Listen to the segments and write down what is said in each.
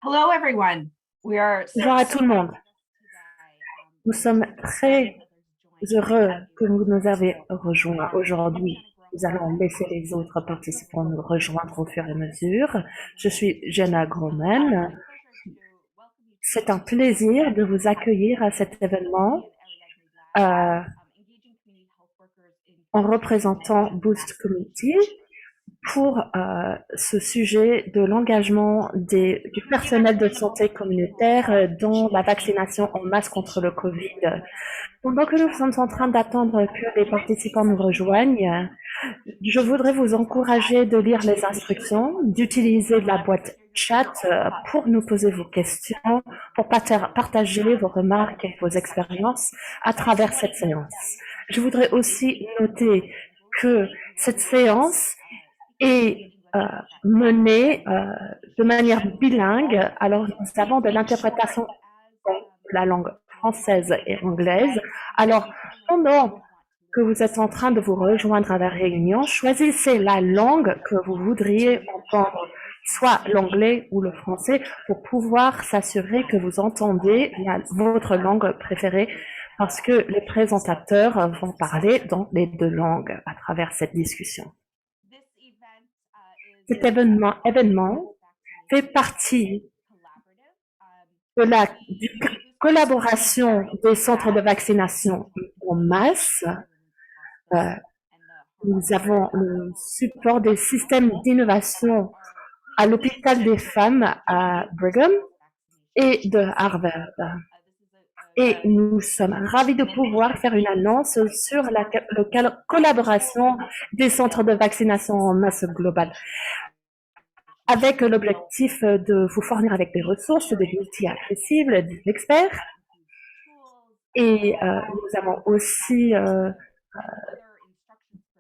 Hello, everyone. We are Bonjour à tout le monde. Nous sommes très heureux que vous nous avez rejoints aujourd'hui. Nous allons laisser les autres participants nous rejoindre au fur et à mesure. Je suis Jenna Groman. C'est un plaisir de vous accueillir à cet événement euh, en représentant Boost Community pour ce sujet de l'engagement du personnel de santé communautaire dans la vaccination en masse contre le Covid. Pendant que nous sommes en train d'attendre que les participants nous rejoignent, je voudrais vous encourager de lire les instructions, d'utiliser la boîte chat pour nous poser vos questions, pour partager vos remarques et vos expériences à travers cette séance. Je voudrais aussi noter que cette séance est menée de manière bilingue. Alors, nous avons de l'interprétation dans la langue française et anglaise. Alors, pendant que vous êtes en train de vous rejoindre à la réunion, choisissez la langue que vous voudriez entendre, soit l'anglais ou le français, pour pouvoir s'assurer que vous entendez votre langue préférée, parce que les présentateurs vont parler dans les deux langues à travers cette discussion. Cet événement fait partie de la collaboration des centres de vaccination en masse. Nous avons le support des systèmes d'innovation à l'hôpital des femmes à Brigham et de Harvard. Et nous sommes ravis de pouvoir faire une annonce sur la collaboration des centres de vaccination en masse globale, avec l'objectif de vous fournir avec des ressources, des outils accessibles, des experts. Et nous avons aussi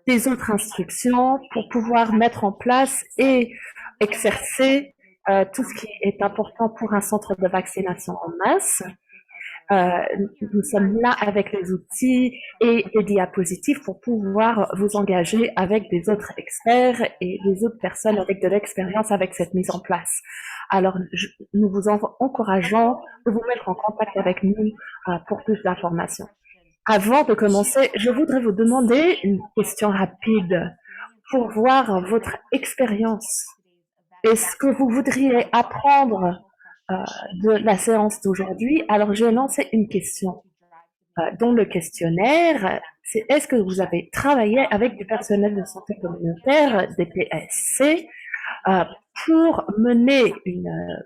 des autres instructions pour pouvoir mettre en place et exercer tout ce qui est important pour un centre de vaccination en masse. Nous sommes là avec les outils et les diapositives pour pouvoir vous engager avec des autres experts et des autres personnes avec de l'expérience avec cette mise en place. Alors, nous vous encourageons de vous mettre en contact avec nous pour plus d'informations. Avant de commencer, je voudrais vous demander une question rapide pour voir votre expérience. Est-ce que vous voudriez apprendre de la séance d'aujourd'hui? Alors, j'ai lancé une question dans le questionnaire. C'est est-ce que vous avez travaillé avec du personnel de santé communautaire, des PSC, pour mener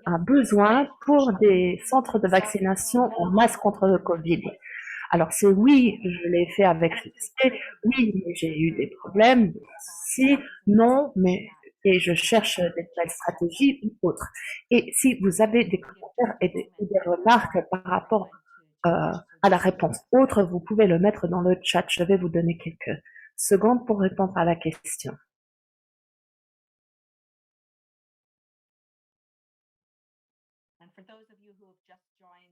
un besoin pour des centres de vaccination en masse contre le Covid? Alors c'est oui, je l'ai fait avec succès, oui, mais j'ai eu des problèmes, si, non, mais et je cherche des nouvelles stratégies ou autres. Et si vous avez des commentaires et des remarques par rapport à la réponse autre, vous pouvez le mettre dans le chat. Je vais vous donner quelques secondes pour répondre à la question.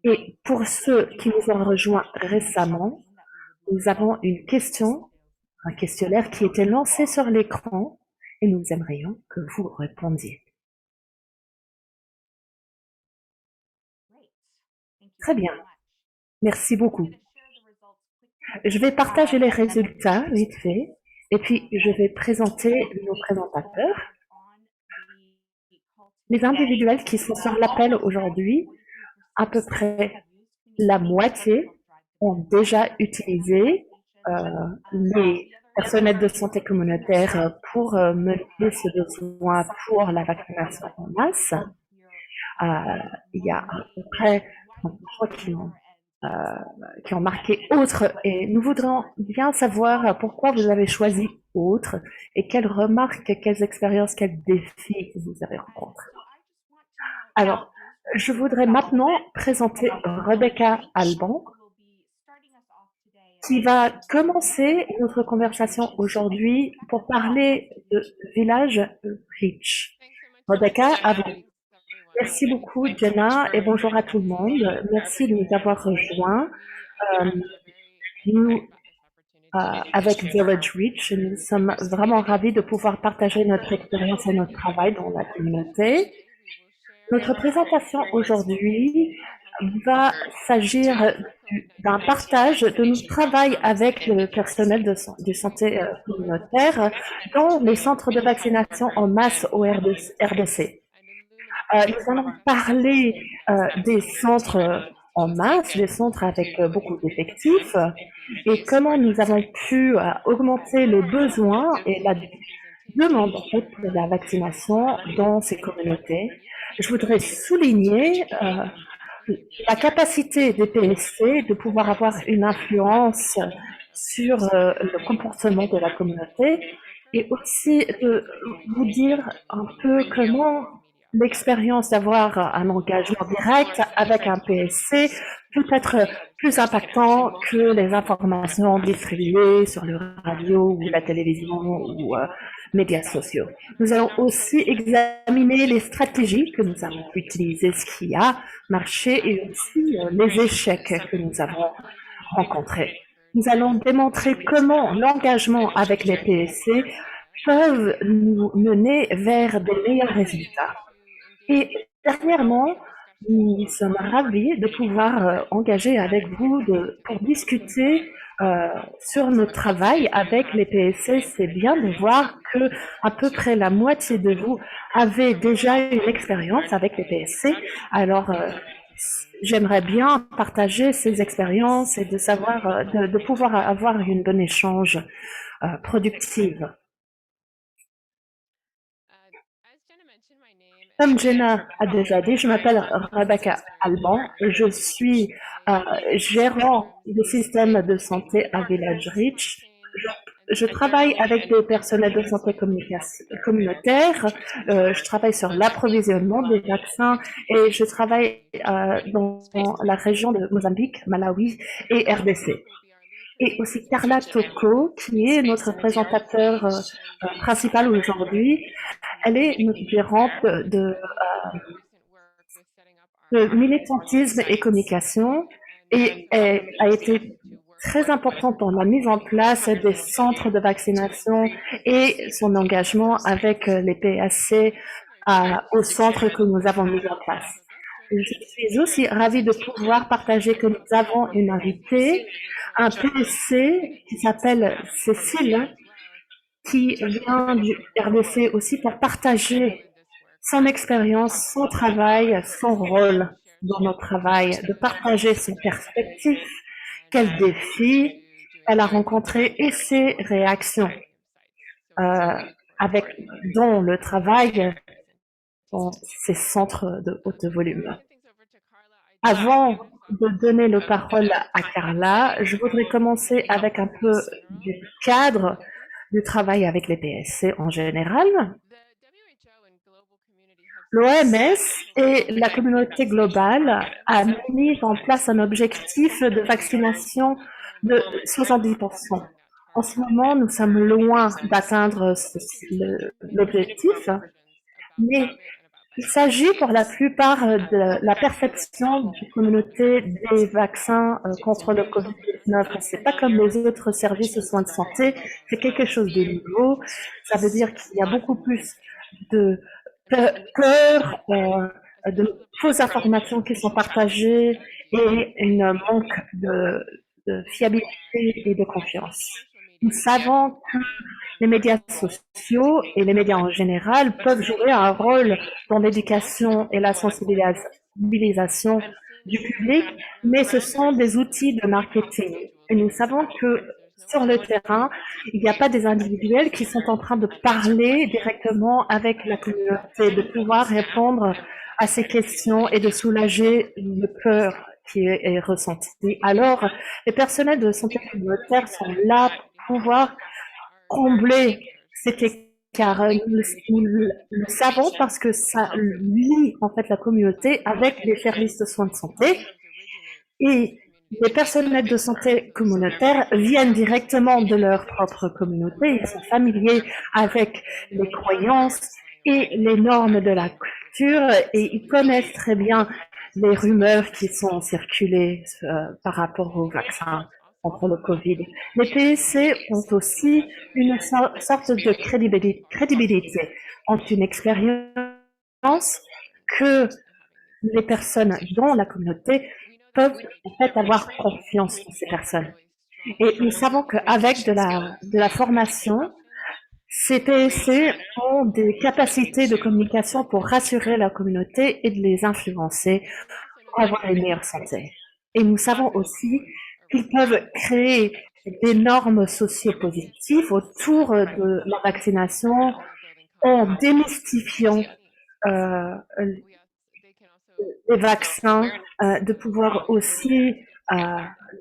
Et pour ceux qui nous ont rejoints récemment, nous avons une question, un questionnaire qui était lancé sur l'écran et nous aimerions que vous répondiez. Très bien, merci beaucoup. Je vais partager les résultats vite fait et puis je vais présenter nos présentateurs. Les individuels qui sont sur l'appel aujourd'hui, à peu près la moitié ont déjà utilisé les personnels de santé communautaire pour mener ce besoin pour la vaccination en masse. Il y a à peu près 3 qui ont marqué autre et nous voudrions bien savoir pourquoi vous avez choisi autre et quelles remarques, quelles expériences, quels défis vous avez rencontrés. Alors, je voudrais maintenant présenter Rebecca Alban, qui va commencer notre conversation aujourd'hui pour parler de Village Rich. Rebecca, à vous. Merci beaucoup, Jenna, et bonjour à tout le monde. Merci de nous avoir rejoints. Nous, avec Village Reach, nous sommes vraiment ravis de pouvoir partager notre expérience et notre travail dans la communauté. Notre présentation aujourd'hui va s'agir d'un partage de notre travail avec le personnel de santé communautaire dans les centres de vaccination en masse au RDC. Nous allons parler des centres en masse, des centres avec beaucoup d'effectifs et comment nous avons pu augmenter le besoin et la demande en fait, de la vaccination dans ces communautés. Je voudrais souligner la capacité des PSC de pouvoir avoir une influence sur le comportement de la communauté et aussi de vous dire un peu comment l'expérience d'avoir un engagement direct avec un PSC peut être plus impactant que les informations distribuées sur le radio ou la télévision ou médias sociaux. Nous allons aussi examiner les stratégies que nous avons utilisées, ce qui a marché et aussi les échecs que nous avons rencontrés. Nous allons démontrer comment l'engagement avec les PSC peuvent nous mener vers des meilleurs résultats. Et dernièrement, nous sommes ravis de pouvoir engager avec vous pour discuter sur notre travail avec les PSC. C'est bien de voir que à peu près la moitié de vous avez déjà une expérience avec les PSC. Alors, j'aimerais bien partager ces expériences et de savoir, de pouvoir avoir une bonne échange productive. Comme Jenna a déjà dit, je m'appelle Rebecca Alban. Je suis gérant du système de santé à Village Reach. Je travaille avec des personnels de santé communautaire. Je travaille sur l'approvisionnement des vaccins et je travaille dans la région de Mozambique, Malawi et RDC. Et aussi Carla Toko, qui est notre présentateur principal aujourd'hui. Elle est notre gérante de militantisme et communication et elle a été très importante dans la mise en place des centres de vaccination et son engagement avec les PSC au centre que nous avons mis en place. Je suis aussi ravie de pouvoir partager que nous avons une invitée, un PSC qui s'appelle Cécile, qui vient du RDC aussi pour partager son expérience, son travail, son rôle dans notre travail, de partager ses perspectives, quels défis elle a rencontrés et ses réactions dans le travail dans ces centres de haut volume. Avant de donner la parole à Carla, je voudrais commencer avec un peu du cadre du travail avec les PSC en général. L'OMS et la communauté globale a mis en place un objectif de vaccination de 70%. En ce moment, nous sommes loin d'atteindre l'objectif, mais il s'agit pour la plupart de la perception de la communauté des vaccins contre le Covid-19. C'est pas comme les autres services de soins de santé, c'est quelque chose de nouveau. Ça veut dire qu'il y a beaucoup plus de peur, de fausses informations qui sont partagées et une manque de fiabilité et de confiance. Nous savons que les médias sociaux et les médias en général peuvent jouer un rôle dans l'éducation et la sensibilisation du public, mais ce sont des outils de marketing. Et nous savons que sur le terrain, il n'y a pas des individuels qui sont en train de parler directement avec la communauté, de pouvoir répondre à ces questions et de soulager le peur qui est ressenti. Alors, les personnels de santé communautaire sont là pour pouvoir combler cet écart. Nous le savons parce que ça lie en fait la communauté avec les services de soins de santé. Et les personnels de santé communautaire viennent directement de leur propre communauté. Ils sont familiers avec les croyances et les normes de la culture et ils connaissent très bien les rumeurs qui sont circulées par rapport au vaccin contre le Covid. Les PSC ont aussi une sorte de crédibilité, ont une expérience que les personnes dans la communauté peuvent en fait avoir confiance en ces personnes. Et nous savons qu'avec de la formation, ces PSC ont des capacités de communication pour rassurer la communauté et de les influencer pour avoir une meilleure santé. Et nous savons aussi qu'ils peuvent créer des normes socio-positives autour de la vaccination en démystifiant euh, les vaccins, de pouvoir aussi euh,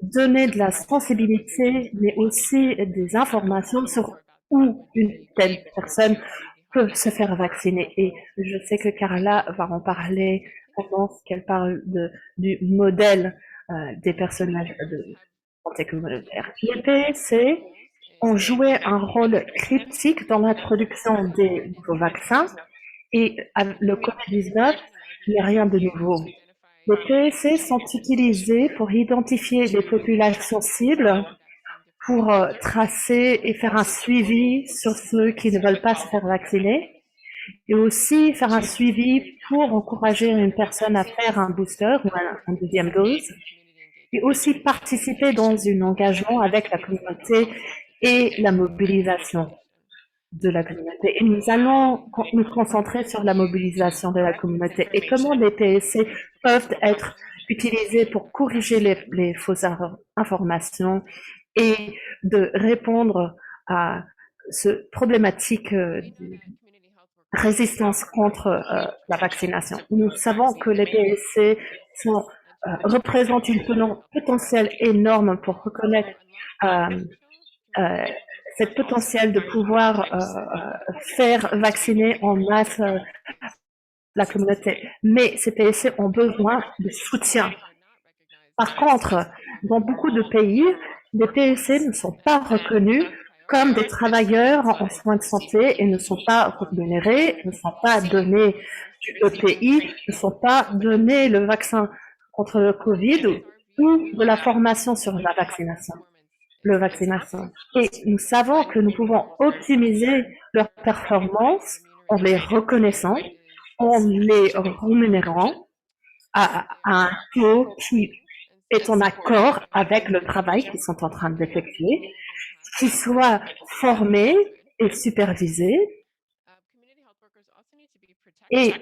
donner de la sensibilité, mais aussi des informations sur où une telle personne peut se faire vacciner. Et je sais que Carla va en parler pendant qu'elle parle du modèle des personnages de santé communautaire. Les PSC ont joué un rôle critique dans l'introduction des nouveaux vaccins et le COVID-19 n'est rien de nouveau. Les PSC sont utilisés pour identifier les populations cibles, pour tracer et faire un suivi sur ceux qui ne veulent pas se faire vacciner, et aussi faire un suivi pour encourager une personne à faire un booster ou un deuxième dose, et aussi participer dans un engagement avec la communauté et la mobilisation de la communauté. Et nous allons nous concentrer sur la mobilisation de la communauté et comment les PSC peuvent être utilisés pour corriger les fausses informations et de répondre à ce problématique de résistance contre la vaccination. Nous savons que les PSC représentent une potentiel énorme pour reconnaître euh, cette potentiel de pouvoir faire vacciner en masse la communauté. Mais ces PSC ont besoin de soutien. Par contre, dans beaucoup de pays, les PSC ne sont pas reconnus comme des travailleurs en soins de santé et ne sont pas rémunérés, ne sont pas donnés du EPI, ne sont pas donnés le vaccin contre le Covid ou de la formation sur la vaccination. Et nous savons que nous pouvons optimiser leur performance en les reconnaissant, en les rémunérant à un taux qui est en accord avec le travail qu'ils sont en train d'effectuer, qu'ils soient formés et supervisés. Et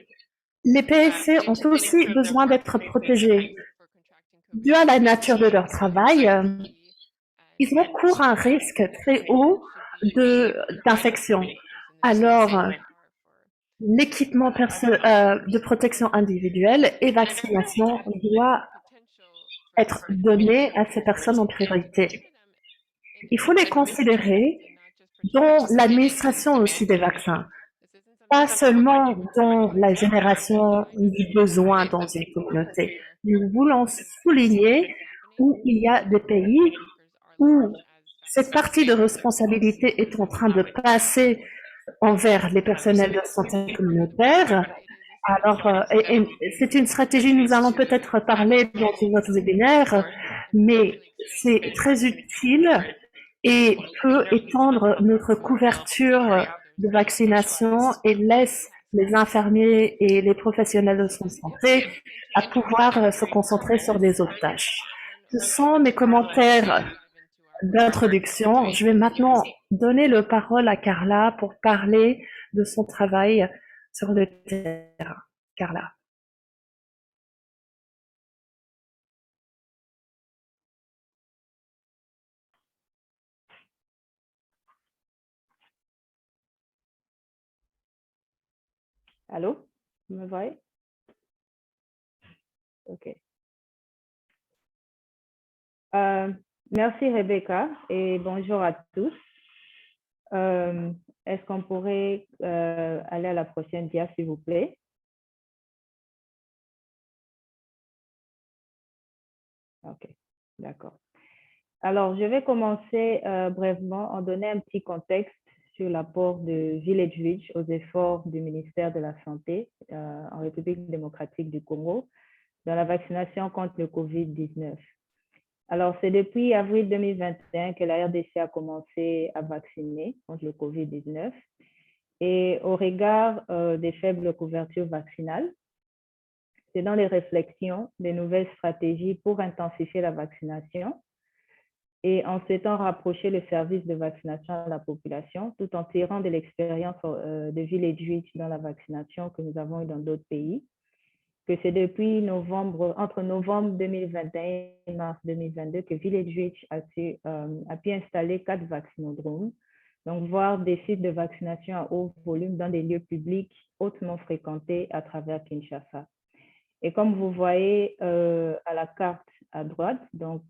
les PSC ont aussi besoin d'être protégés. Dû à la nature de leur travail, ils ont cours un risque très haut d'infection. Alors, l'équipement de protection individuelle et vaccination doit être donné à ces personnes en priorité. Il faut les considérer dans l'administration aussi des vaccins, pas seulement dans la génération du besoin dans une communauté. Nous voulons souligner où il y a des pays où cette partie de responsabilité est en train de passer envers les personnels de santé communautaire. Alors, c'est une stratégie, nous allons peut-être parler dans une autre webinaire, mais c'est très utile et peut étendre notre couverture de vaccination et laisse les infirmiers et les professionnels de santé à pouvoir se concentrer sur des autres tâches. Ce sont mes commentaires d'introduction. Je vais maintenant donner le parole à Carla pour parler de son travail sur le terrain. Carla. Allô? Vous me voyez? OK. Merci Rebecca et bonjour à tous. Est-ce qu'on pourrait aller à la prochaine dia, s'il vous plaît? OK, d'accord. Alors, je vais commencer brièvement en donnant un petit contexte sur l'apport de Village Reach aux efforts du ministère de la Santé en République démocratique du Congo dans la vaccination contre le COVID-19. Alors, c'est depuis avril 2021 que la RDC a commencé à vacciner contre le COVID-19 et au regard des faibles couvertures vaccinales, c'est dans les réflexions des nouvelles stratégies pour intensifier la vaccination et en souhaitant rapprocher le service de vaccination à la population, tout en tirant de l'expérience de Village Reach dans la vaccination que nous avons eu dans d'autres pays, que c'est depuis entre novembre 2021 et mars 2022 que Village Reach a pu installer 4 vaccinodromes, donc voir des sites de vaccination à haut volume dans des lieux publics hautement fréquentés à travers Kinshasa. Et comme vous voyez à la carte à droite, donc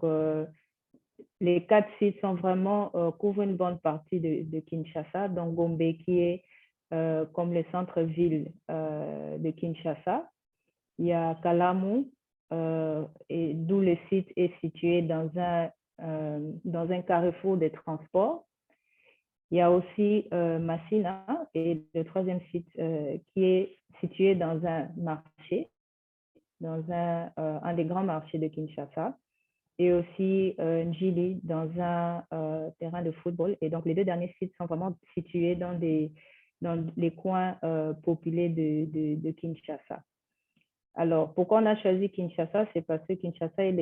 les 4 sites sont vraiment, couvrent une bonne partie de Kinshasa, donc Gombe qui est comme le centre-ville de Kinshasa. Il y a Kalamu, et d'où le site est situé dans un carrefour de transport. Il y a aussi Massina et le 3e site qui est situé dans un marché, dans un des grands marchés de Kinshasa, et aussi Njili dans un terrain de football. Et donc, les 2 derniers sites sont vraiment situés dans les coins populés de Kinshasa. Alors, pourquoi on a choisi Kinshasa? C'est parce que Kinshasa est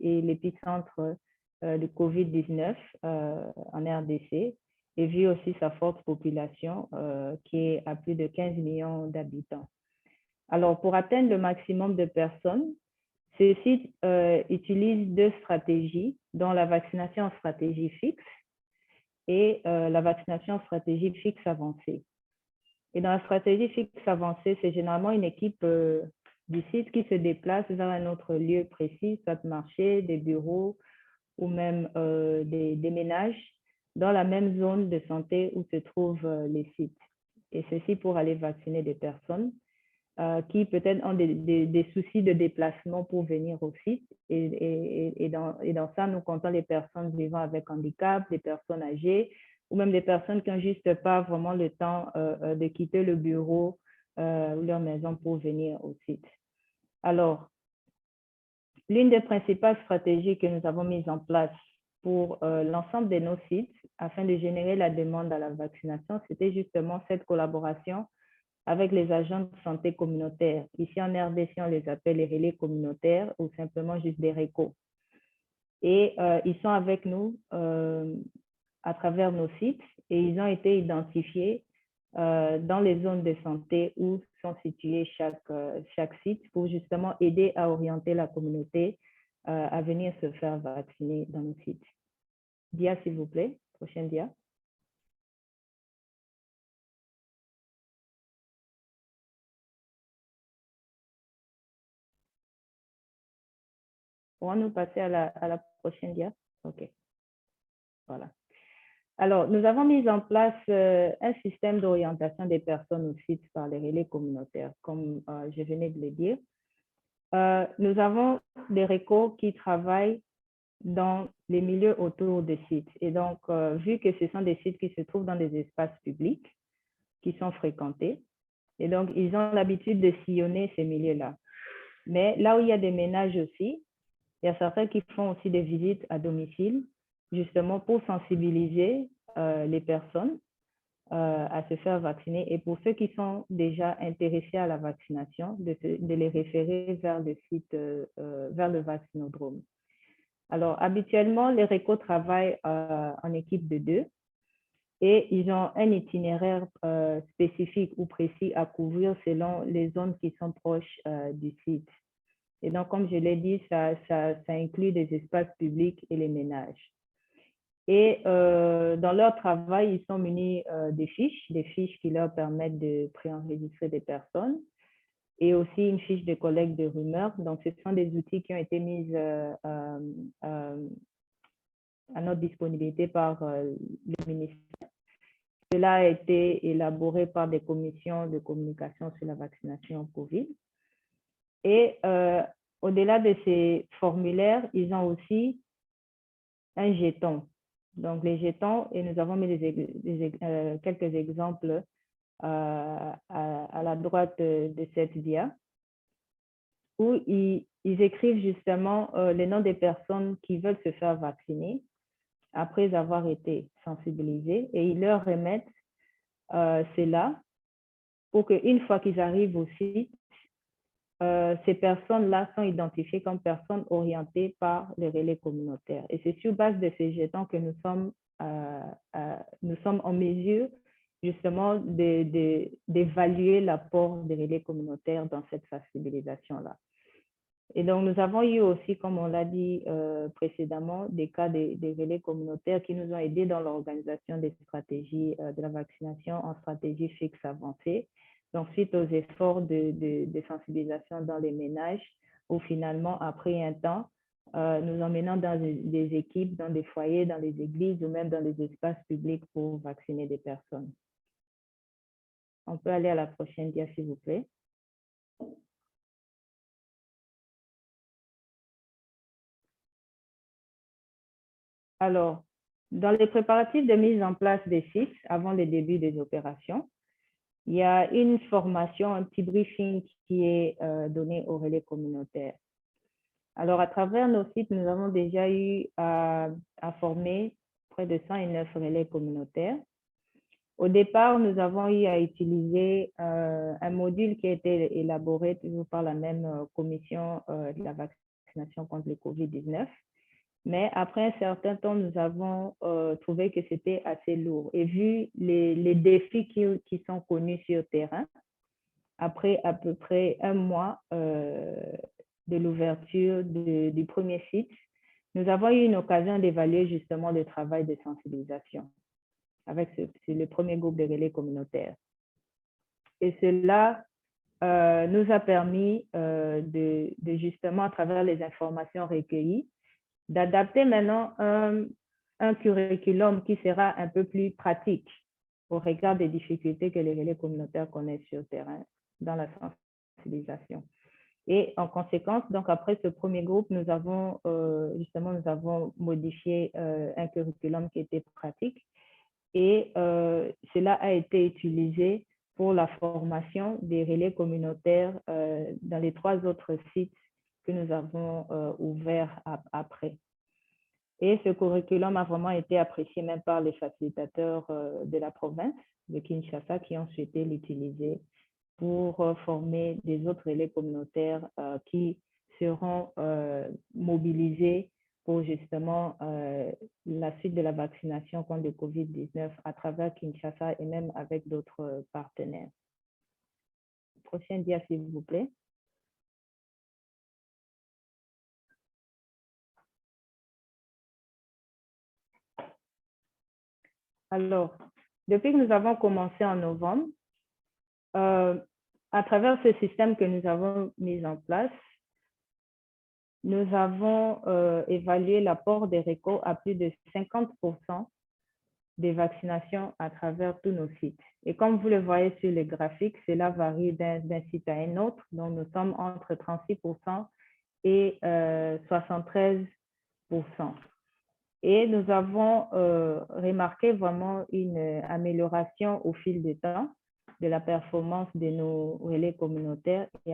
l'épicentre de COVID-19 en RDC, et vu aussi sa forte population qui est à plus de 15 millions d'habitants. Alors, pour atteindre le maximum de personnes, ces sites utilisent 2 stratégies, dont la vaccination en stratégie fixe et la vaccination en stratégie fixe avancée. Et dans la stratégie fixe avancée, c'est généralement une équipe du site qui se déplace vers un autre lieu précis, soit marché, des bureaux ou même des ménages, dans la même zone de santé où se trouvent les sites. Et ceci pour aller vacciner des personnes qui peut-être ont des soucis de déplacement pour venir au site. Et dans ça, nous comptons les personnes vivant avec handicap, les personnes âgées, ou même des personnes qui n'ont juste pas vraiment le temps de quitter le bureau ou leur maison pour venir au site. Alors, l'une des principales stratégies que nous avons mises en place pour l'ensemble de nos sites, afin de générer la demande à la vaccination, c'était justement cette collaboration avec les agents de santé communautaires. Ici en RDC, on les appelle les relais communautaires ou simplement juste des RECO. Et ils sont avec nous à travers nos sites et ils ont été identifiés dans les zones de santé où sont situés chaque site pour justement aider à orienter la communauté à venir se faire vacciner dans nos sites. Dia, s'il vous plaît. Prochaine dia. On va nous passer à la prochaine dia. OK. Voilà. Alors, nous avons mis en place un système d'orientation des personnes au site par les relais communautaires, comme je venais de le dire. Nous avons des réseaux qui travaillent dans les milieux autour des sites. Et donc, vu que ce sont des sites qui se trouvent dans des espaces publics, qui sont fréquentés, et donc, ils ont l'habitude de sillonner ces milieux-là. Mais là où il y a des ménages aussi, il y a certains qui font aussi des visites à domicile, justement pour sensibiliser les personnes à se faire vacciner. Et pour ceux qui sont déjà intéressés à la vaccination, de les référer vers le site, vers le vaccinodrome. Alors, habituellement, les RECO travaillent en équipe de 2 et ils ont un itinéraire spécifique ou précis à couvrir selon les zones qui sont proches du site. Et donc, comme je l'ai dit, ça inclut des espaces publics et les ménages. Et dans leur travail, ils sont munis des fiches qui leur permettent de préenregistrer des personnes et aussi une fiche de collecte de rumeurs. Donc, ce sont des outils qui ont été mis à notre disponibilité par le ministère. Cela a été élaboré par des commissions de communication sur la vaccination COVID. Et au-delà de ces formulaires, ils ont aussi un jeton. Donc, les jetons, et nous avons mis quelques exemples à la droite de cette dia, où ils écrivent justement les noms des personnes qui veulent se faire vacciner après avoir été sensibilisés et ils leur remettent cela pour qu'une fois qu'ils arrivent au site, ces personnes-là sont identifiées comme personnes orientées par les relais communautaires. Et c'est sur base de ces jetons que nous sommes en mesure justement d'évaluer l'apport des relais communautaires dans cette sensibilisation-là. Et donc, nous avons eu aussi, comme on l'a dit précédemment, des cas des relais communautaires qui nous ont aidés dans l'organisation des stratégies de la vaccination en stratégie fixe avancée. Donc, suite aux efforts de sensibilisation dans les ménages, où finalement, après un temps, nous emmenons dans des équipes, dans des foyers, dans les églises ou même dans les espaces publics pour vacciner des personnes. On peut aller à la prochaine dia, s'il vous plaît. Alors, dans les préparatifs de mise en place des sites avant le début des opérations, il y a une formation, un petit briefing qui est donné aux relais communautaires. Alors, à travers nos sites, nous avons déjà eu à former près de 109 relais communautaires. Au départ, nous avons eu à utiliser un module qui a été élaboré toujours par la même commission de la vaccination contre le COVID-19. Mais après un certain temps, nous avons trouvé que c'était assez lourd. Et vu les défis qui sont connus sur le terrain, après à peu près un mois de l'ouverture du premier site, nous avons eu une occasion d'évaluer justement le travail de sensibilisation avec le premier groupe de relais communautaires. Et cela nous a permis de justement, à travers les informations recueillies, d'adapter maintenant un curriculum qui sera un peu plus pratique au regard des difficultés que les relais communautaires connaissent sur le terrain dans la sensibilisation. Et en conséquence, donc après ce premier groupe, nous avons modifié un curriculum qui était pratique et cela a été utilisé pour la formation des relais communautaires dans les 3 autres sites que nous avons ouverts après. Et ce curriculum a vraiment été apprécié même par les facilitateurs de la province de Kinshasa qui ont souhaité l'utiliser pour former des autres relais communautaires qui seront mobilisés pour justement la suite de la vaccination contre le COVID-19 à travers Kinshasa et même avec d'autres partenaires. Prochaine dia, s'il vous plaît. Alors, depuis que nous avons commencé en novembre, à travers ce système que nous avons mis en place, nous avons évalué l'apport des RECO à plus de 50% des vaccinations à travers tous nos sites. Et comme vous le voyez sur les graphiques, cela varie d'un site à un autre. Donc, nous sommes entre 36% et 73%. Et nous avons remarqué vraiment une amélioration au fil du temps de la performance de nos relais communautaires et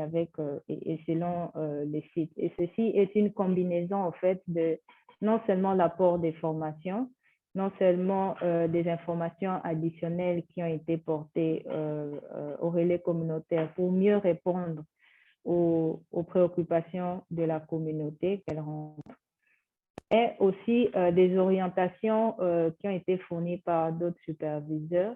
selon les sites. Et ceci est une combinaison en fait de non seulement l'apport des formations, non seulement des informations additionnelles qui ont été portées aux relais communautaires pour mieux répondre aux préoccupations de la communauté qu'elles rencontrent, et aussi des orientations qui ont été fournies par d'autres superviseurs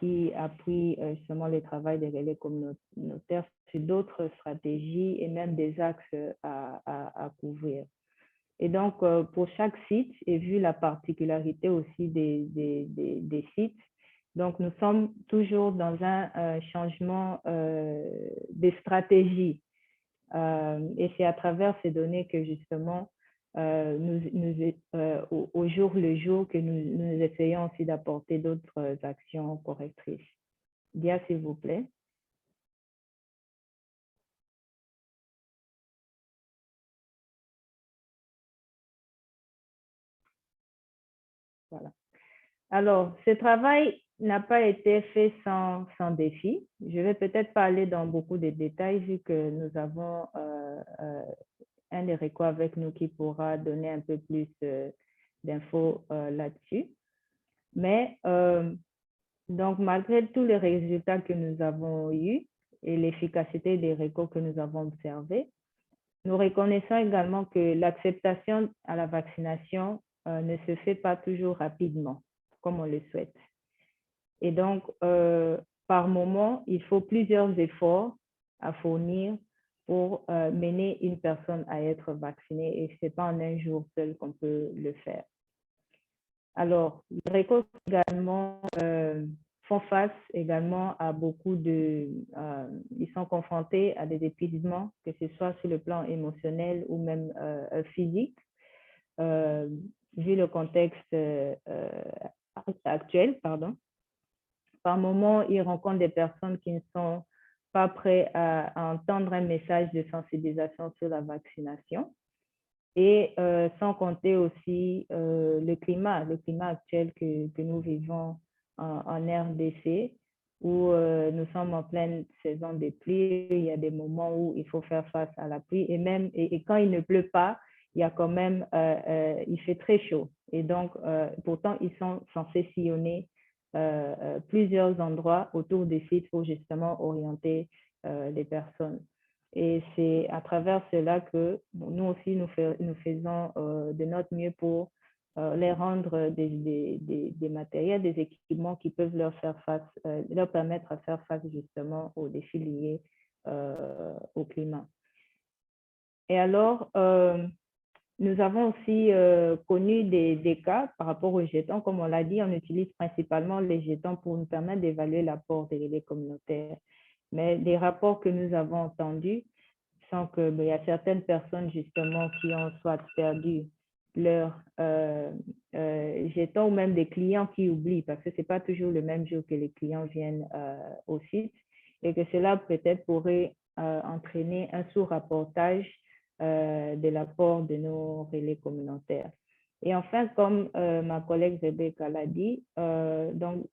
qui appuient justement le travail des relais communautaires sur d'autres stratégies et même des axes à couvrir. Et donc, pour chaque site, et vu la particularité aussi des sites, donc nous sommes toujours dans un changement de stratégie. Et c'est à travers ces données que justement, au jour le jour, que nous essayons aussi d'apporter d'autres actions correctrices. Dia, s'il vous plaît. Voilà. Alors, ce travail n'a pas été fait sans défi. Je vais peut-être pas aller dans beaucoup de détails vu que nous avons un des RECO avec nous qui pourra donner un peu plus d'infos là-dessus. Mais donc, malgré tous les résultats que nous avons eus, et l'efficacité des récoltes que nous avons observées. Nous reconnaissons également que l'acceptation à la vaccination ne se fait pas toujours rapidement, comme on le souhaite. Et donc, par moment, il faut plusieurs efforts à fournir pour mener une personne à être vaccinée, et ce n'est pas en un jour seul qu'on peut le faire. Alors, les récoltes également font face également à beaucoup de... ils sont confrontés à des épuisements, que ce soit sur le plan émotionnel ou même physique, vu le contexte actuel, pardon. Par moment, ils rencontrent des personnes qui ne sont pas prêtes à entendre un message de sensibilisation sur la vaccination. Et sans compter aussi le climat actuel que nous vivons en RDC, où nous sommes en pleine saison des pluies. Il y a des moments où il faut faire face à la pluie, et quand il ne pleut pas, il y a quand même, il fait très chaud. Et donc, pourtant, ils sont censés sillonner plusieurs endroits autour des sites pour justement orienter les personnes. Et c'est à travers cela que nous aussi, nous faisons de notre mieux pour les rendre des matériels, des équipements qui peuvent leur permettre à faire face justement aux défis liés au climat. Et alors, nous avons aussi connu des cas par rapport aux jetons. Comme on l'a dit, on utilise principalement les jetons pour nous permettre d'évaluer l'apport des relais communautaires. Mais les rapports que nous avons entendus sont qu'il y a certaines personnes justement qui ont soit perdu leurs jetons, ou même des clients qui oublient, parce que ce n'est pas toujours le même jour que les clients viennent au site, et que cela peut-être pourrait entraîner un sous-rapportage de l'apport de nos relais communautaires. Et enfin, comme ma collègue Rebecca l'a dit, donc,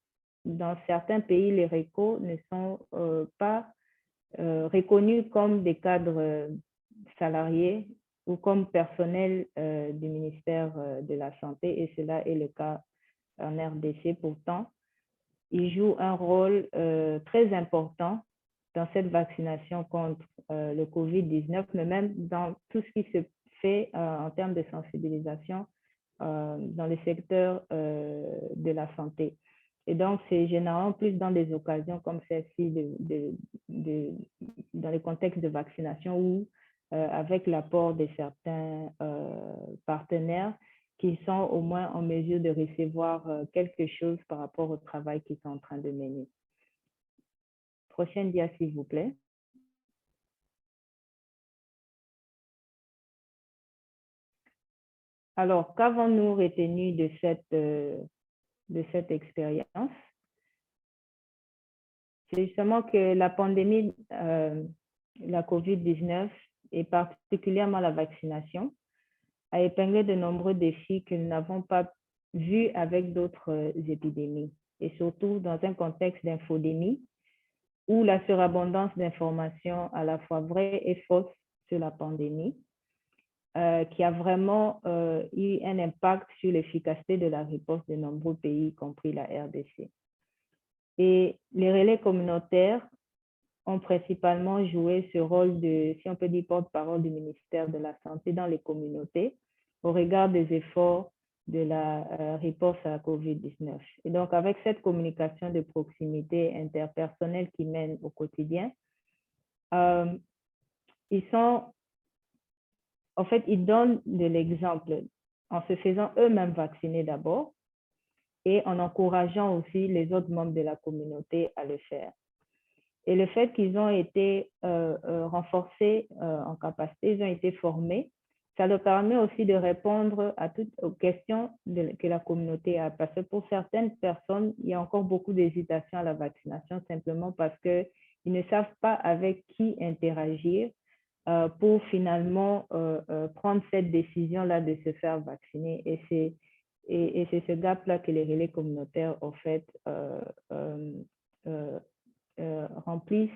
dans certains pays, les récols ne sont pas reconnus comme des cadres salariés ou comme personnel du ministère de la Santé, et cela est le cas en RDC. Pourtant, ils jouent un rôle très important dans cette vaccination contre le COVID-19, mais même dans tout ce qui se fait en termes de sensibilisation dans le secteur de la santé. Et donc, c'est généralement plus dans des occasions comme celle-ci, dans le contexte de vaccination, où avec l'apport de certains partenaires qui sont au moins en mesure de recevoir quelque chose par rapport au travail qu'ils sont en train de mener. Prochaine dia, s'il vous plaît. Alors, qu'avons-nous retenu de cette expérience? C'est justement que la pandémie, la COVID-19, et particulièrement la vaccination, a épinglé de nombreux défis que nous n'avons pas vus avec d'autres épidémies, et surtout dans un contexte d'infodémie, où la surabondance d'informations à la fois vraies et fausses sur la pandémie, qui a vraiment eu un impact sur l'efficacité de la réponse de nombreux pays, y compris la RDC. Et les relais communautaires ont principalement joué ce rôle de, si on peut dire, porte-parole du ministère de la Santé dans les communautés au regard des efforts de la réponse à la COVID-19. Et donc, avec cette communication de proximité interpersonnelle qu'ils mènent au quotidien, en fait, ils donnent de l'exemple en se faisant eux-mêmes vacciner d'abord et en encourageant aussi les autres membres de la communauté à le faire. Et le fait qu'ils ont été renforcés en capacité, ils ont été formés, ça leur permet aussi de répondre à toutes aux questions que la communauté a. Parce que pour certaines personnes, il y a encore beaucoup d'hésitation à la vaccination, simplement parce qu'ils ne savent pas avec qui interagir pour finalement prendre cette décision-là de se faire vacciner. Et c'est ce gap-là que les relais communautaires, en fait, remplissent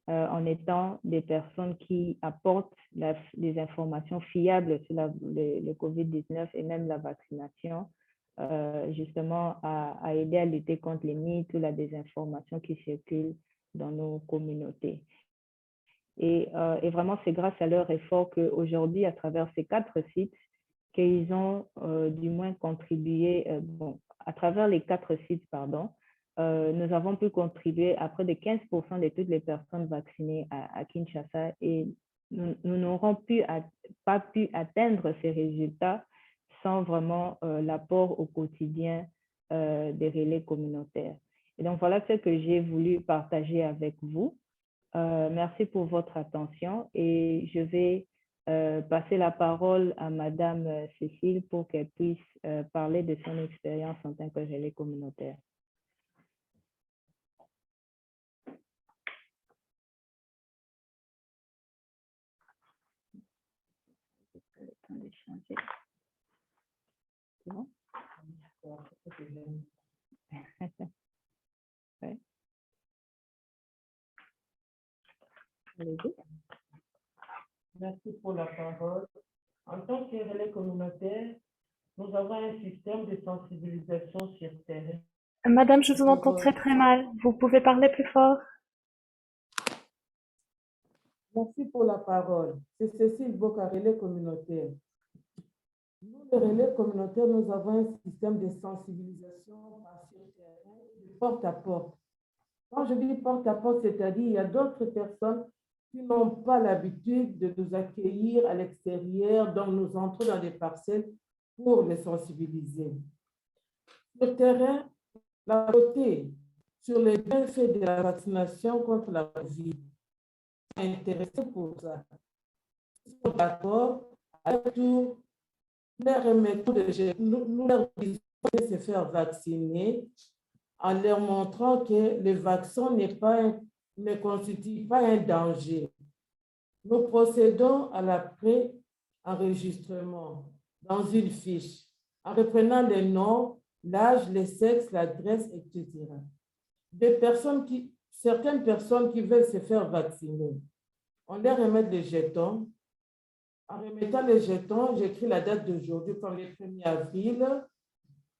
en étant des personnes qui apportent des informations fiables sur le COVID-19 et même la vaccination, justement à aider à lutter contre les mythes ou la désinformation qui circule dans nos communautés. Et vraiment, c'est grâce à leur effort qu'aujourd'hui, à travers ces 4 sites, qu'ils ont du moins contribué, bon, à travers les 4 sites, pardon, nous avons pu contribuer à près de 15% de toutes les personnes vaccinées à Kinshasa et nous n'aurons pas pu atteindre ces résultats sans vraiment l'apport au quotidien des relais communautaires. Et donc, voilà ce que j'ai voulu partager avec vous. Merci pour votre attention et je vais passer la parole à Madame Cécile pour qu'elle puisse parler de son expérience en tant que relais communautaire. C'est bon? Ouais. Allez-y. Merci pour la parole. En tant que relais communautaire, nous avons un système de sensibilisation sur terrain. Madame, je vous entends très très mal. Vous pouvez parler plus fort? Merci pour la parole. C'est Cécile Boka, relais communautaire. Nous, les relais communautaires, nous avons un système de sensibilisation sur terrain, de porte à porte. Quand je dis porte à porte, c'est-à-dire il y a d'autres personnes qui n'ont pas l'habitude de nous accueillir à l'extérieur, donc nous entrons dans des parcelles pour les sensibiliser. Sur le terrain, la côté sur les bienfaits de la vaccination contre la COVID, intéressés pour ça. Ils sont d'accord à tout leur remettons nous leur disons de se faire vacciner en leur montrant que le vaccin ne constitue pas un danger. Nous procédons à la pré-enregistrement dans une fiche en reprenant les noms, l'âge, le sexe, l'adresse, etc. Certaines personnes qui veulent se faire vacciner, on leur remet des jetons. En remettant les jetons, j'écris la date d'aujourd'hui comme le 1er avril.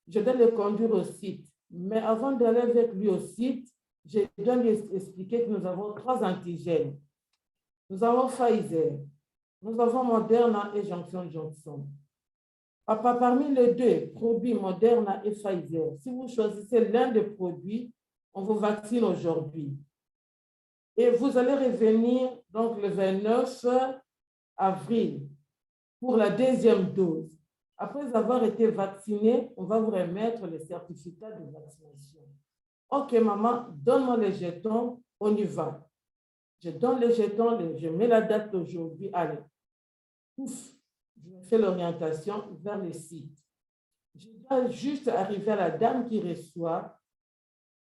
Je dois le conduire au site. Mais avant d'aller avec lui au site, je dois lui expliquer que nous avons 3 antigènes. Nous avons Pfizer, nous avons Moderna et Johnson Johnson. Parmi les 2 produits, Moderna et Pfizer, si vous choisissez l'un des produits, on vous vaccine aujourd'hui. Et vous allez revenir donc le 29 avril pour la 2e dose. Après avoir été vacciné, on va vous remettre le certificat de vaccination. Ok, maman, donne-moi les jetons, on y va. Je donne les jetons, je mets la date d'aujourd'hui, allez. Ouf, je fais l'orientation vers le site. Je dois juste arriver à la dame qui reçoit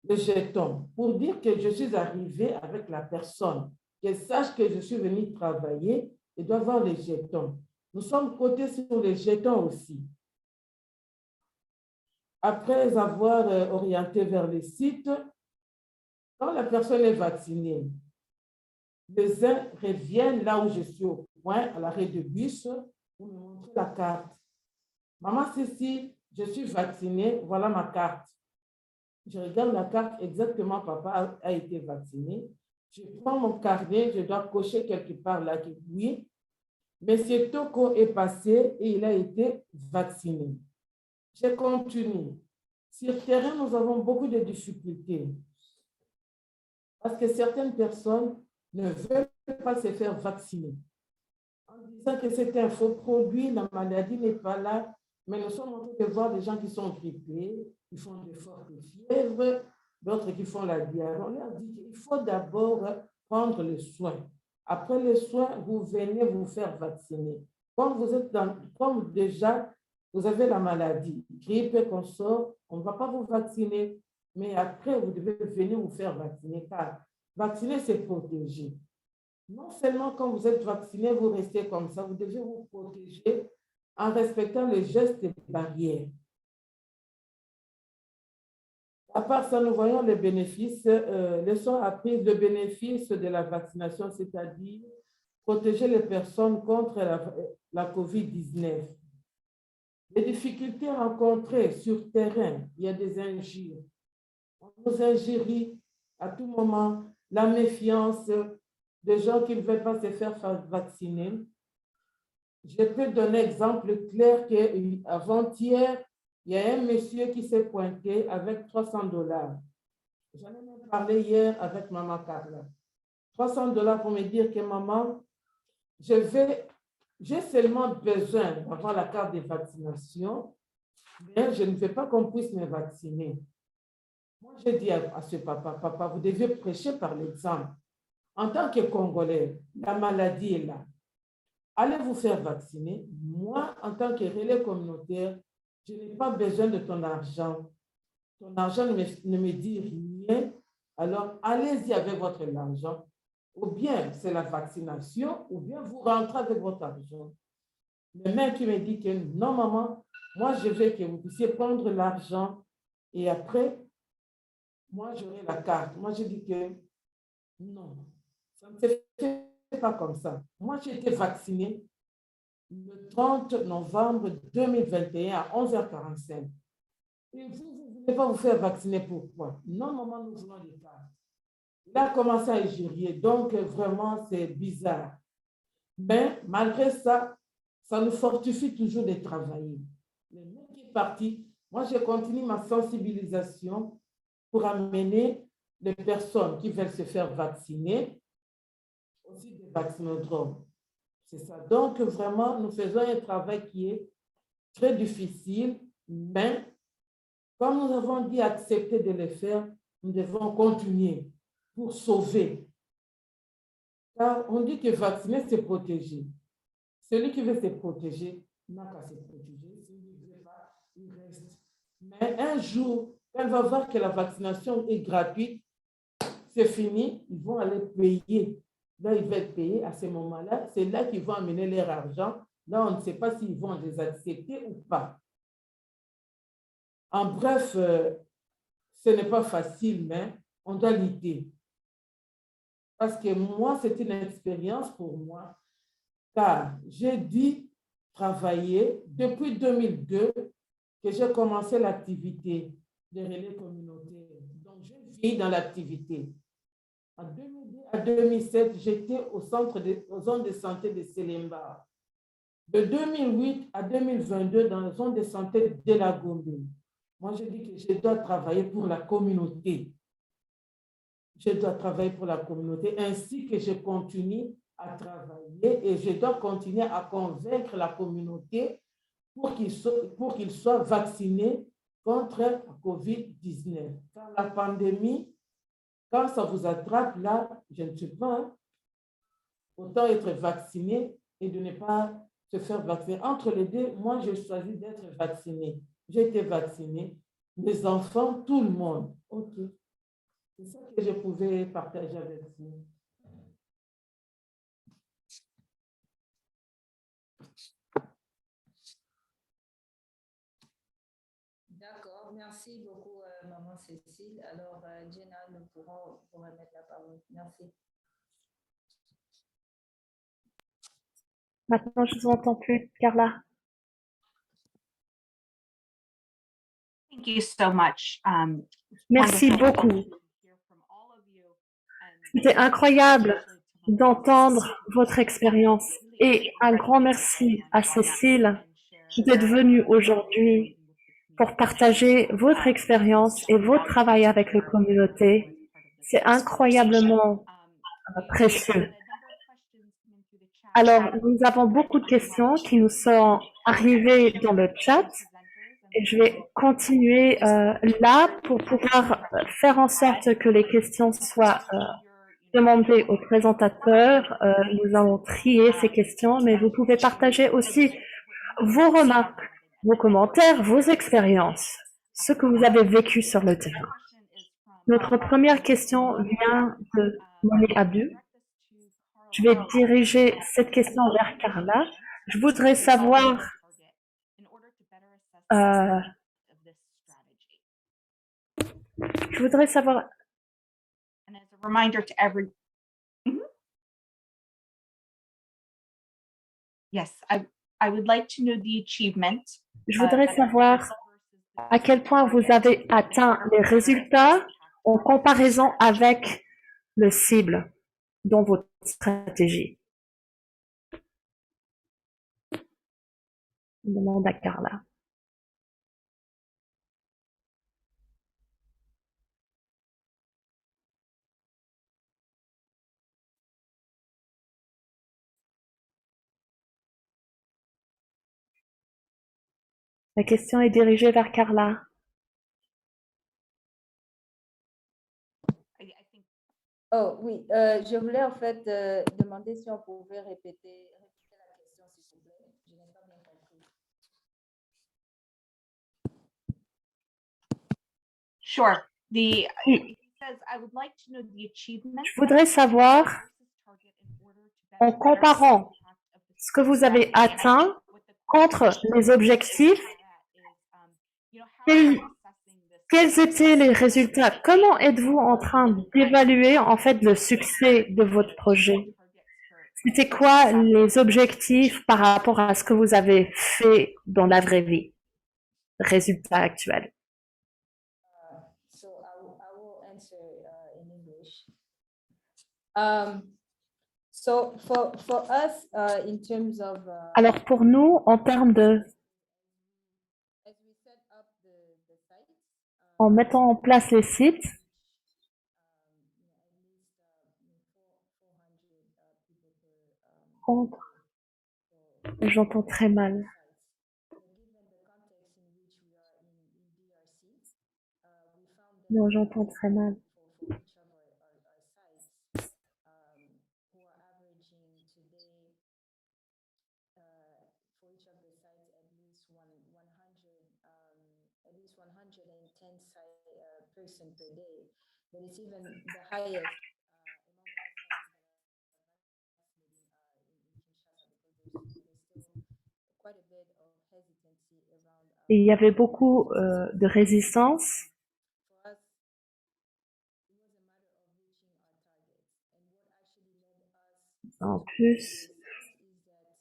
le jeton pour dire que je suis arrivée avec la personne, qu'elle sache que je suis venue travailler et doit voir les jetons. Nous sommes cotés sur les jetons aussi. Après avoir orienté vers le site, quand la personne est vaccinée, les uns reviennent là où je suis au point, à l'arrêt de bus, pour me montrer la carte. Maman Cécile, je suis vaccinée, voilà ma carte. Je regarde la carte, exactement, papa a été vacciné. Je prends mon carnet, je dois cocher quelque part là que oui, Monsieur Toko est passé et il a été vacciné. Je continue. Sur le terrain, nous avons beaucoup de difficultés parce que certaines personnes ne veulent pas se faire vacciner. En disant que c'est un faux produit, la maladie n'est pas là, mais nous sommes en train de voir des gens qui sont grippés, qui font des fortes fièvres, d'autres qui font la diarrhée. On leur dit qu'il faut d'abord prendre le soin. Après le soin, vous venez vous faire vacciner. Comme déjà vous avez la maladie, grippe et consort, on ne va pas vous vacciner, mais après, vous devez venir vous faire vacciner, car vacciner, c'est protéger. Non seulement quand vous êtes vacciné, vous restez comme ça, vous devez vous protéger en respectant les gestes et les barrières. À part ça, nous voyons les bénéfices, leçons apprises, le bénéfice de la vaccination, c'est-à-dire protéger les personnes contre la COVID-19. Les difficultés rencontrées sur terrain, il y a des injures. On nous injurie à tout moment, la méfiance des gens qui ne veulent pas se faire vacciner. Je peux donner un exemple clair qu'avant-hier, il y a un monsieur qui s'est pointé avec $300. J'en ai même parlé hier avec maman Carla. $300 pour me dire que maman, j'ai seulement besoin d'avoir la carte de vaccination, mais je ne veux pas qu'on puisse me vacciner. Moi, j'ai dit à ce papa, vous devez prêcher par l'exemple. En tant que Congolais, la maladie est là. Allez vous faire vacciner. Moi, en tant que relais communautaire, je n'ai pas besoin de ton argent. Ton argent ne me dit rien. Alors, allez-y avec votre argent. Ou bien c'est la vaccination, ou bien vous rentrez avec votre argent. Le mec qui me dit que non, maman, moi, je veux que vous puissiez prendre l'argent et après, moi, j'aurai la carte. Moi, je dis que non, ça ne se fait pas comme ça. Moi, j'ai été vaccinée le 30 novembre 2021 à 11h45. Et vous ne voulez pas vous faire vacciner, pourquoi? Non, maman, nous voulons des cartes. Il a commencé à injurier, donc vraiment, c'est bizarre. Mais malgré ça, ça nous fortifie toujours de travailler. Le mec qui est parti, moi, je continue ma sensibilisation pour amener les personnes qui veulent se faire vacciner, aussi des vaccinodromes. C'est ça. Donc, vraiment, nous faisons un travail qui est très difficile, mais comme nous avons dit accepter de le faire, nous devons continuer pour sauver. Car on dit que vacciner, c'est protéger. Celui qui veut se protéger n'a qu'à se protéger. Celui qui ne veut pas, il reste. Mais un jour, quand on va voir que la vaccination est gratuite, c'est fini, ils vont aller payer. Là, ils veulent payer à ce moment-là. C'est là qu'ils vont amener leur argent. Là, on ne sait pas s'ils vont les accepter ou pas. En bref, ce n'est pas facile, mais on doit lutter. Parce que moi, c'est une expérience pour moi, car j'ai dû travailler depuis 2002 que j'ai commencé l'activité de relais communautaire. Donc, je vis dans l'activité. En 2002 à 2007, j'étais aux zones de santé de Selemba. De 2008 à 2022, dans la zone de santé de la Gombe. Moi, je dis que je dois travailler pour la communauté. Je dois travailler pour la communauté, ainsi que je continue à travailler et je dois continuer à convaincre la communauté pour qu'ils soient vaccinés contre la COVID-19. Car la pandémie, quand ça vous attrape, là, je ne sais pas, autant être vacciné et de ne pas se faire vacciner. Entre les deux, moi, j'ai choisi d'être vacciné. J'ai été vacciné, mes enfants, tout le monde. OK. C'est ça que je pouvais partager avec vous. D'accord, merci beaucoup, Maman Cécile. Alors, Jenna, nous pourrons vous remettre la parole. Merci. Maintenant, je ne vous entends plus, Carla. Thank you so much. Merci beaucoup. C'était incroyable d'entendre votre expérience et un grand merci à Cécile d'être venue aujourd'hui pour partager votre expérience et votre travail avec les communautés. C'est incroyablement précieux. Alors, nous avons beaucoup de questions qui nous sont arrivées dans le chat et je vais continuer là pour pouvoir faire en sorte que les questions soient demandées aux présentateurs. Nous allons trier ces questions, mais vous pouvez partager aussi vos remarques, vos commentaires, vos expériences, ce que vous avez vécu sur le terrain. Notre première question vient de Monique Abdu. Je vais diriger cette question vers Carla. Je voudrais savoir And as a reminder to every Yes, I would like to know the achievement. Je voudrais savoir à quel point vous avez atteint les résultats en comparaison avec le cible dans votre stratégie? On demande à Carla. La question est dirigée vers Carla. I think Oh oui, je voulais en fait demander si on pouvait répéter la question, s'il vous plaît. Je n'ai pas bien compris. sure. Oui. He says, I would like to know the achievements. Je voudrais savoir, en comparant ce que vous avez atteint contre les objectifs, quels étaient les résultats? Comment êtes-vous en train d'évaluer en fait le succès de votre projet? C'était quoi les objectifs par rapport à ce que vous avez fait dans la vraie vie? Résultat actuel. So I will answer in English. So for us, in terms of Alors pour nous, en termes de, as we set up the site, en mettant en place les sites, at least 400 people per contre, j'entends très mal. But given the context in which we are in DRC, we found that Non, j'entends très mal. for each of our sites, who are averaging today, for each of the sites, at least 110 person per day. But it's even the highest among all sites that are vaccinating in Kinshasa, because there's still quite a bit of hesitancy around. Et il y avait beaucoup de résistance. For us, it was a matter of reaching our targets. And what actually led us En plus, is that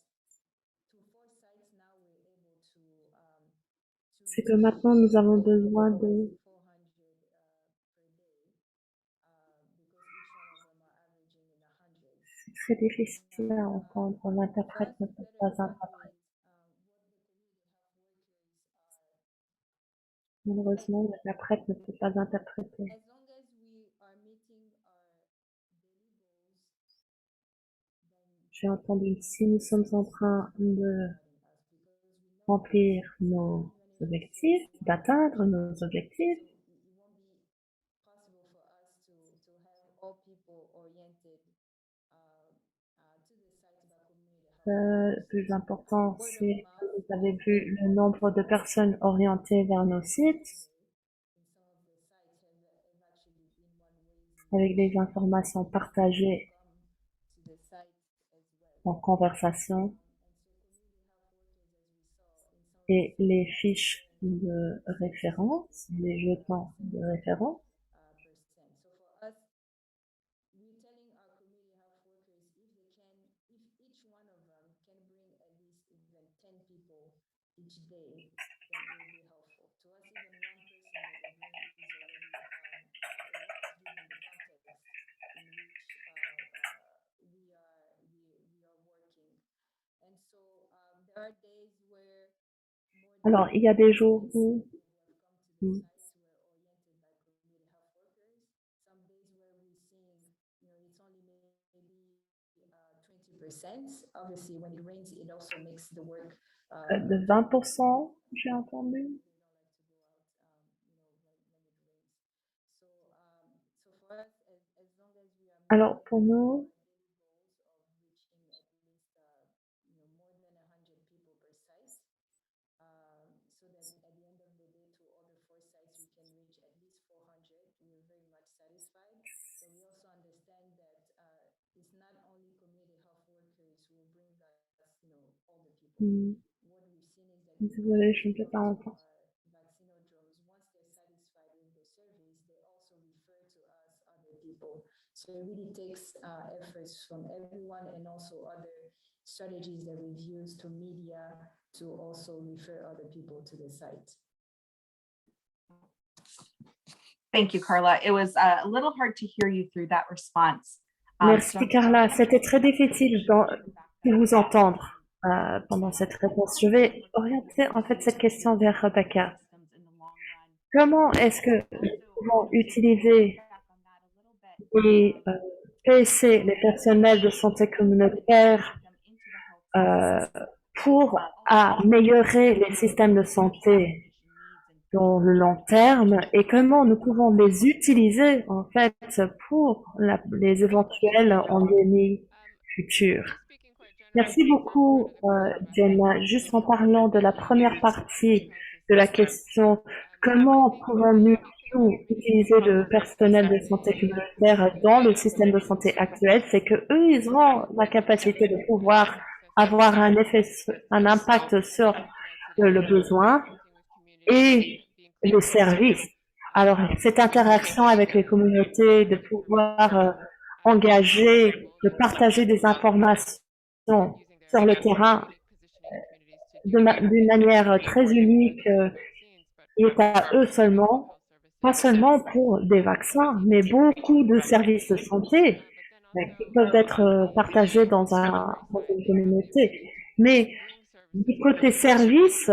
to 4 sites now we're able to c'est que maintenant nous avons besoin de 400 per day, because each one of them are averaging in the hundreds. c'est très difficile à entendre. For L'interprète us ne to peut better pas evaluate interpréter. what the community health workers are, Malheureusement, l'interprète ne peut pas interpréter. as long as we are meeting our daily goals, then J'ai entendu si nous sommes en train de remplir nos objectifs, d'atteindre nos objectifs, it won't be possible for us to have all people oriented to the site of our community health. le plus important, c'est que vous avez vu le nombre de personnes orientées vers nos sites, avec des informations partagées en conversation et les fiches de référence, les jetons de référence. So for us, we're telling our community health workers if they can, if each one of them can bring at least even 10 people each day, then it will be helpful. To us, even one person that they bring is already a lot, given the context in which we are working. And so there are days where more than Alors, il y a des jours où people who have come to the sites were oriented by community health workers. Some days where we're seeing, it's only maybe 20%. Obviously, when it rains, it also makes the work. de 20%, j'ai entendu. So for us, as long as we are Alors, pour nous, more than 100 people per site, so that at the end of the day, to all the 4 sites, we can reach at least 400. We're very much satisfied. But we also understand that it's not only community health workers who will bring us, all the people. What we've seen is that désolée, je ne peux pas entendre. vaccinodromes, once they're satisfied with the service, they also refer to us other people. So it really takes efforts from everyone, and also other strategies that we've used to media to also refer other people to the site. Thank you, Carla. It was a little hard to hear you through that response. Merci Carla, c'était très difficile de vous entendre pendant cette réponse. Je vais orienter en fait cette question vers Rebecca. Comment est-ce que nous pouvons utiliser les PSC, les personnels de santé communautaire, pour améliorer les systèmes de santé dans le long terme et comment nous pouvons les utiliser en fait pour les éventuelles endémies futures. Merci beaucoup, Jenna. Juste en parlant de la première partie de la question, comment pouvons-nous utiliser le personnel de santé communautaire dans le système de santé actuel, c'est que eux, ils ont la capacité de pouvoir avoir un impact sur le besoin et les services. Alors, cette interaction avec les communautés, de pouvoir engager, de partager des informations sur le terrain d'une manière très unique, qui est à eux seulement, pas seulement pour des vaccins, mais beaucoup de services de santé qui peuvent être partagés dans une communauté. Mais du côté service,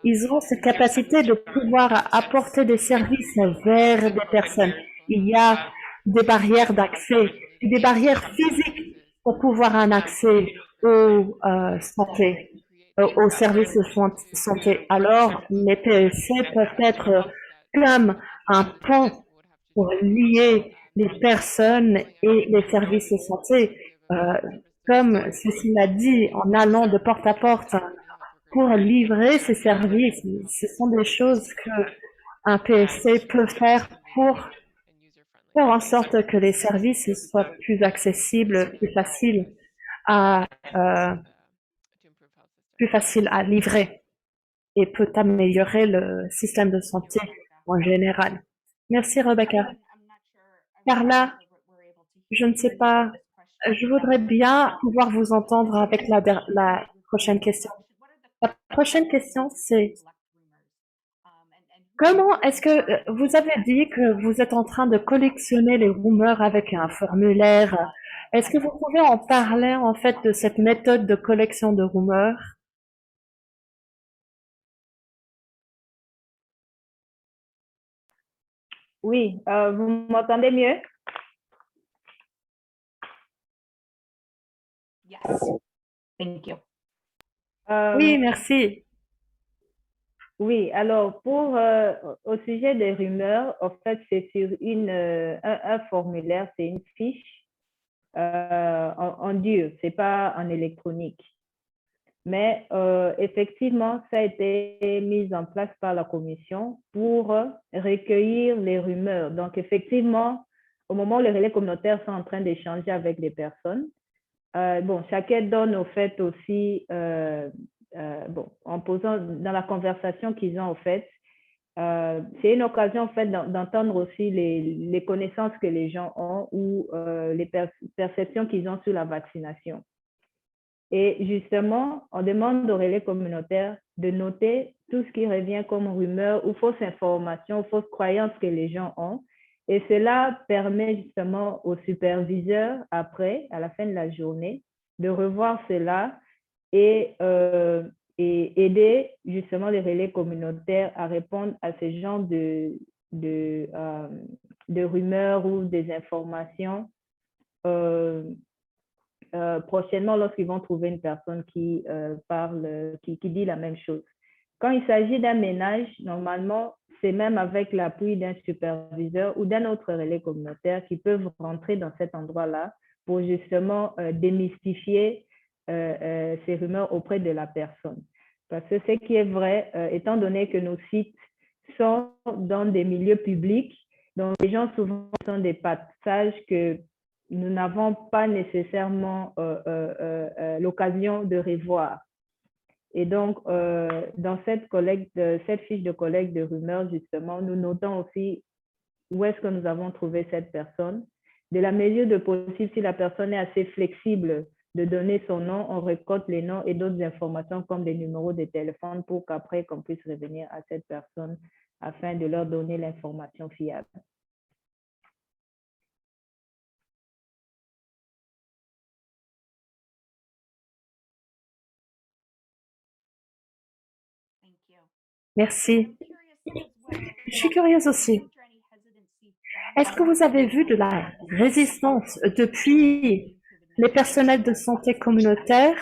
ils ont cette capacité de pouvoir apporter des services vers des personnes. Il y a des barrières d'accès, des barrières physiques pour pouvoir un accès aux santé, aux services de santé. Alors, les PSC peuvent être comme un pont pour lier les personnes et les services de santé. Comme ceci l'a dit, en allant de porte à porte pour livrer ces services. Ce sont des choses qu'un PSC peut faire pour faire en sorte que les services soient plus accessibles, à, euh, plus faciles à livrer et peut améliorer le système de santé en général. Merci Rebecca. Carla, je ne sais pas, je voudrais bien pouvoir vous entendre avec la prochaine question. La prochaine question, c'est comment est-ce que vous avez dit que vous êtes en train de collectionner les rumeurs avec un formulaire? Est-ce que vous pouvez en parler en fait de cette méthode de collection de rumeurs? Oui, vous m'entendez mieux? Yes. Thank you. Oui, merci. Oui, alors au sujet des rumeurs, en fait, c'est sur un formulaire, c'est une fiche en dur, c'est pas en électronique. Mais effectivement, ça a été mis en place par la commission pour recueillir les rumeurs. Donc, effectivement, au moment où les relais communautaires sont en train d'échanger avec des personnes, chacun donne au fait aussi, en posant dans la conversation qu'ils ont au fait, c'est une occasion en fait d'entendre aussi les connaissances que les gens ont ou les perceptions qu'ils ont sur la vaccination. Et justement, on demande aux relais communautaires de noter tout ce qui revient comme rumeur ou fausse information, ou fausse croyance que les gens ont. Et cela permet justement aux superviseurs, après, à la fin de la journée, de revoir cela et aider justement les relais communautaires à répondre à ce genre de rumeurs ou des informations prochainement lorsqu'ils vont trouver une personne qui qui dit la même chose. Quand il s'agit d'un ménage, normalement, c'est même avec l'appui d'un superviseur ou d'un autre relais communautaire qui peuvent rentrer dans cet endroit-là pour justement démystifier ces rumeurs auprès de la personne. Parce que ce qui est vrai, étant donné que nos sites sont dans des milieux publics, donc les gens souvent sont des passages que nous n'avons pas nécessairement l'occasion de revoir. Et donc, dans cette fiche de collecte de rumeurs, justement, nous notons aussi où est-ce que nous avons trouvé cette personne. De la mesure de possible, si la personne est assez flexible de donner son nom, on récolte les noms et d'autres informations comme des numéros de téléphone pour qu'après, qu'on puisse revenir à cette personne afin de leur donner l'information fiable. Merci. Je suis curieuse aussi. Est-ce que vous avez vu de la résistance depuis les personnels de santé communautaire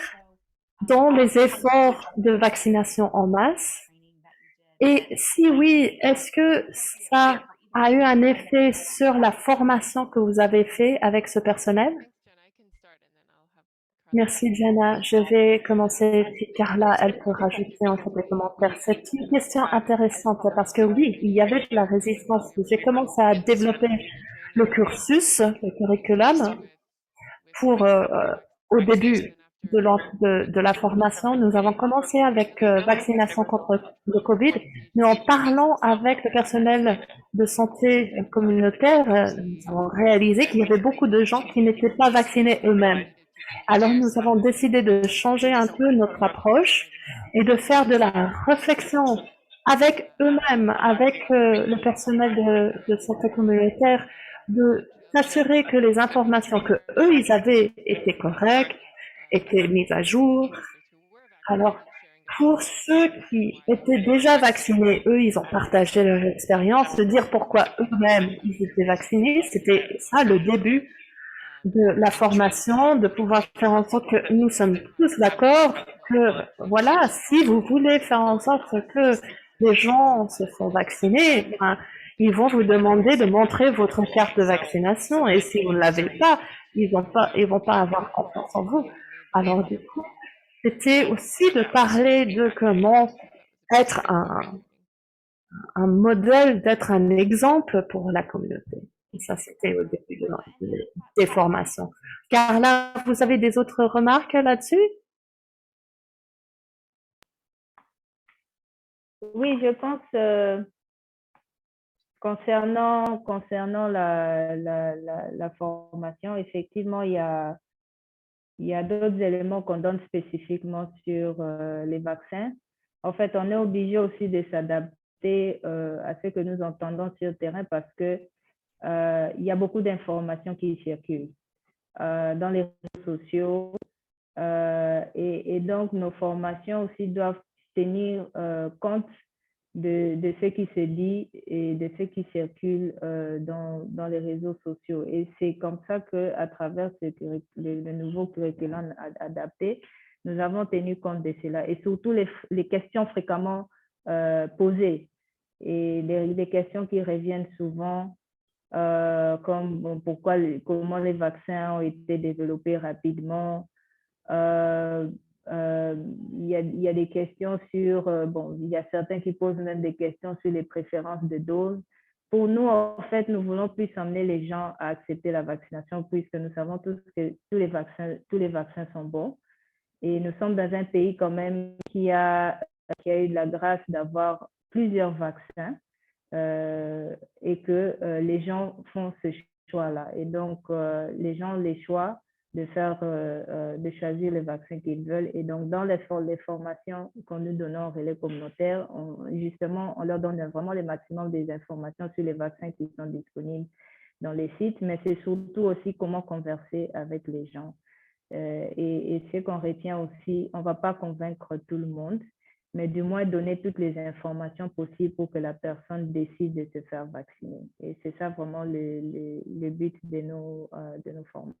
dans les efforts de vaccination en masse? Et si oui, est-ce que ça a eu un effet sur la formation que vous avez fait avec ce personnel? Merci, Jenna. Je vais commencer, puis Carla, elle peut rajouter en fait des commentaires. C'est une question intéressante parce que oui, il y avait de la résistance. J'ai commencé à développer le cursus, le curriculum, pour au début de la formation. Nous avons commencé avec vaccination contre le Covid, mais en parlant avec le personnel de santé communautaire, nous avons réalisé qu'il y avait beaucoup de gens qui n'étaient pas vaccinés eux-mêmes. Alors nous avons décidé de changer un peu notre approche et de faire de la réflexion avec eux-mêmes, avec le personnel de santé communautaire, de s'assurer que les informations que eux ils avaient étaient correctes, étaient mises à jour. Alors pour ceux qui étaient déjà vaccinés, eux ils ont partagé leur expérience, de dire pourquoi eux-mêmes ils étaient vaccinés. C'était ça le début de la formation, de pouvoir faire en sorte que nous sommes tous d'accord que, voilà, si vous voulez faire en sorte que les gens se font vacciner, ben, ils vont vous demander de montrer votre carte de vaccination et si vous ne l'avez pas, ils vont pas avoir confiance en vous. Alors, du coup, c'était aussi de parler de comment être un modèle, d'être un exemple pour la communauté. Et ça, c'était au début des formations. Carla, vous avez des autres remarques là-dessus? Oui, je pense concernant la formation, effectivement, il y a d'autres éléments qu'on donne spécifiquement sur les vaccins. En fait, on est obligé aussi de s'adapter à ce que nous entendons sur le terrain parce que il y a beaucoup d'informations qui circulent dans les réseaux sociaux et donc nos formations aussi doivent tenir compte de ce qui se dit et de ce qui circule dans les réseaux sociaux. Et c'est comme ça qu'à travers le nouveau curriculum adapté, nous avons tenu compte de cela et surtout les questions fréquemment posées et les questions qui reviennent souvent comme comment les vaccins ont été développés rapidement. Il y a des questions sur, bon, il y a certains qui posent même des questions sur les préférences de doses. Pour nous, en fait, nous voulons plus amener les gens à accepter la vaccination puisque nous savons tous que tous les vaccins sont bons. Et nous sommes dans un pays quand même qui a eu de la grâce d'avoir plusieurs vaccins et que les gens font ce choix-là. Et donc, les gens ont les choix de choisir le vaccin qu'ils veulent. Et donc, dans les formations que nous donnons au relais communautaire, justement, on leur donne vraiment le maximum des informations sur les vaccins qui sont disponibles dans les sites, mais c'est surtout aussi comment converser avec les gens. Et ce qu'on retient aussi, on ne va pas convaincre tout le monde, mais du moins donner toutes les informations possibles pour que la personne décide de se faire vacciner. Et c'est ça vraiment le but de nos formations.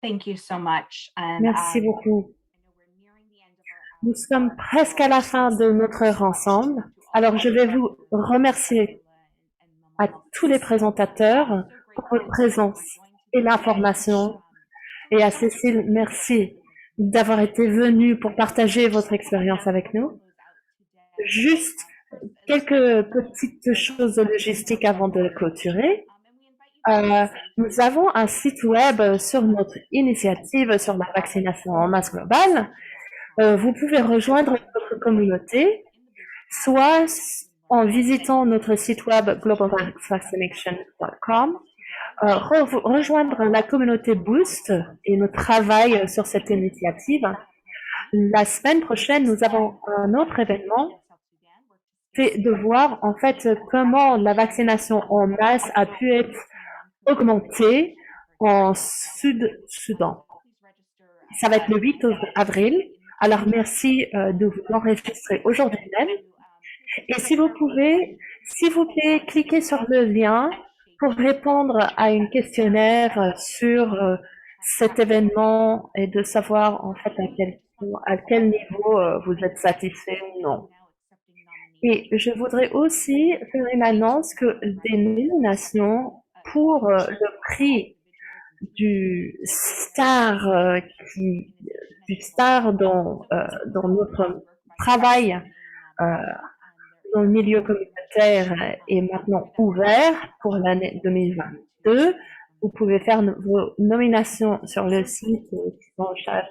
Thank you so much. And, Merci beaucoup. Nous sommes presque à la fin de notre heure ensemble. Alors, je vais vous remercier à tous les présentateurs pour votre présence et l'information. Et à Cécile, merci d'avoir été venue pour partager votre expérience avec nous. Juste quelques petites choses logistiques avant de clôturer. Nous avons un site web sur notre initiative sur la vaccination en masse globale. Vous pouvez rejoindre notre communauté, soit en visitant notre site web globalvaccination.com, rejoindre la communauté Boost et notre travail sur cette initiative. La semaine prochaine, nous avons un autre événement, c'est de voir en fait comment la vaccination en masse a pu être augmentée en Sud-Soudan. Ça va être le 8 avril. Alors, merci de vous enregistrer aujourd'hui même. Et si vous pouvez, s'il vous plaît, cliquez sur le lien pour répondre à une questionnaire sur cet événement et de savoir en fait à quel niveau vous êtes satisfait ou non. Et je voudrais aussi faire une annonce que des nominations pour le prix du star du star dans notre travail dans le milieu communautaire est maintenant ouvert pour l'année 2022. Vous pouvez faire vos nominations sur le site dans le chat.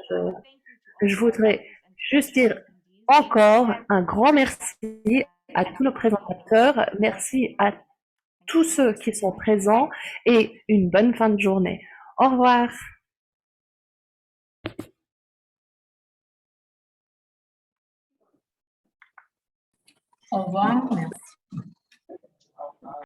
Je voudrais juste dire encore un grand merci à tous nos présentateurs. Merci à tous ceux qui sont présents et une bonne fin de journée. Au revoir. Au revoir, merci.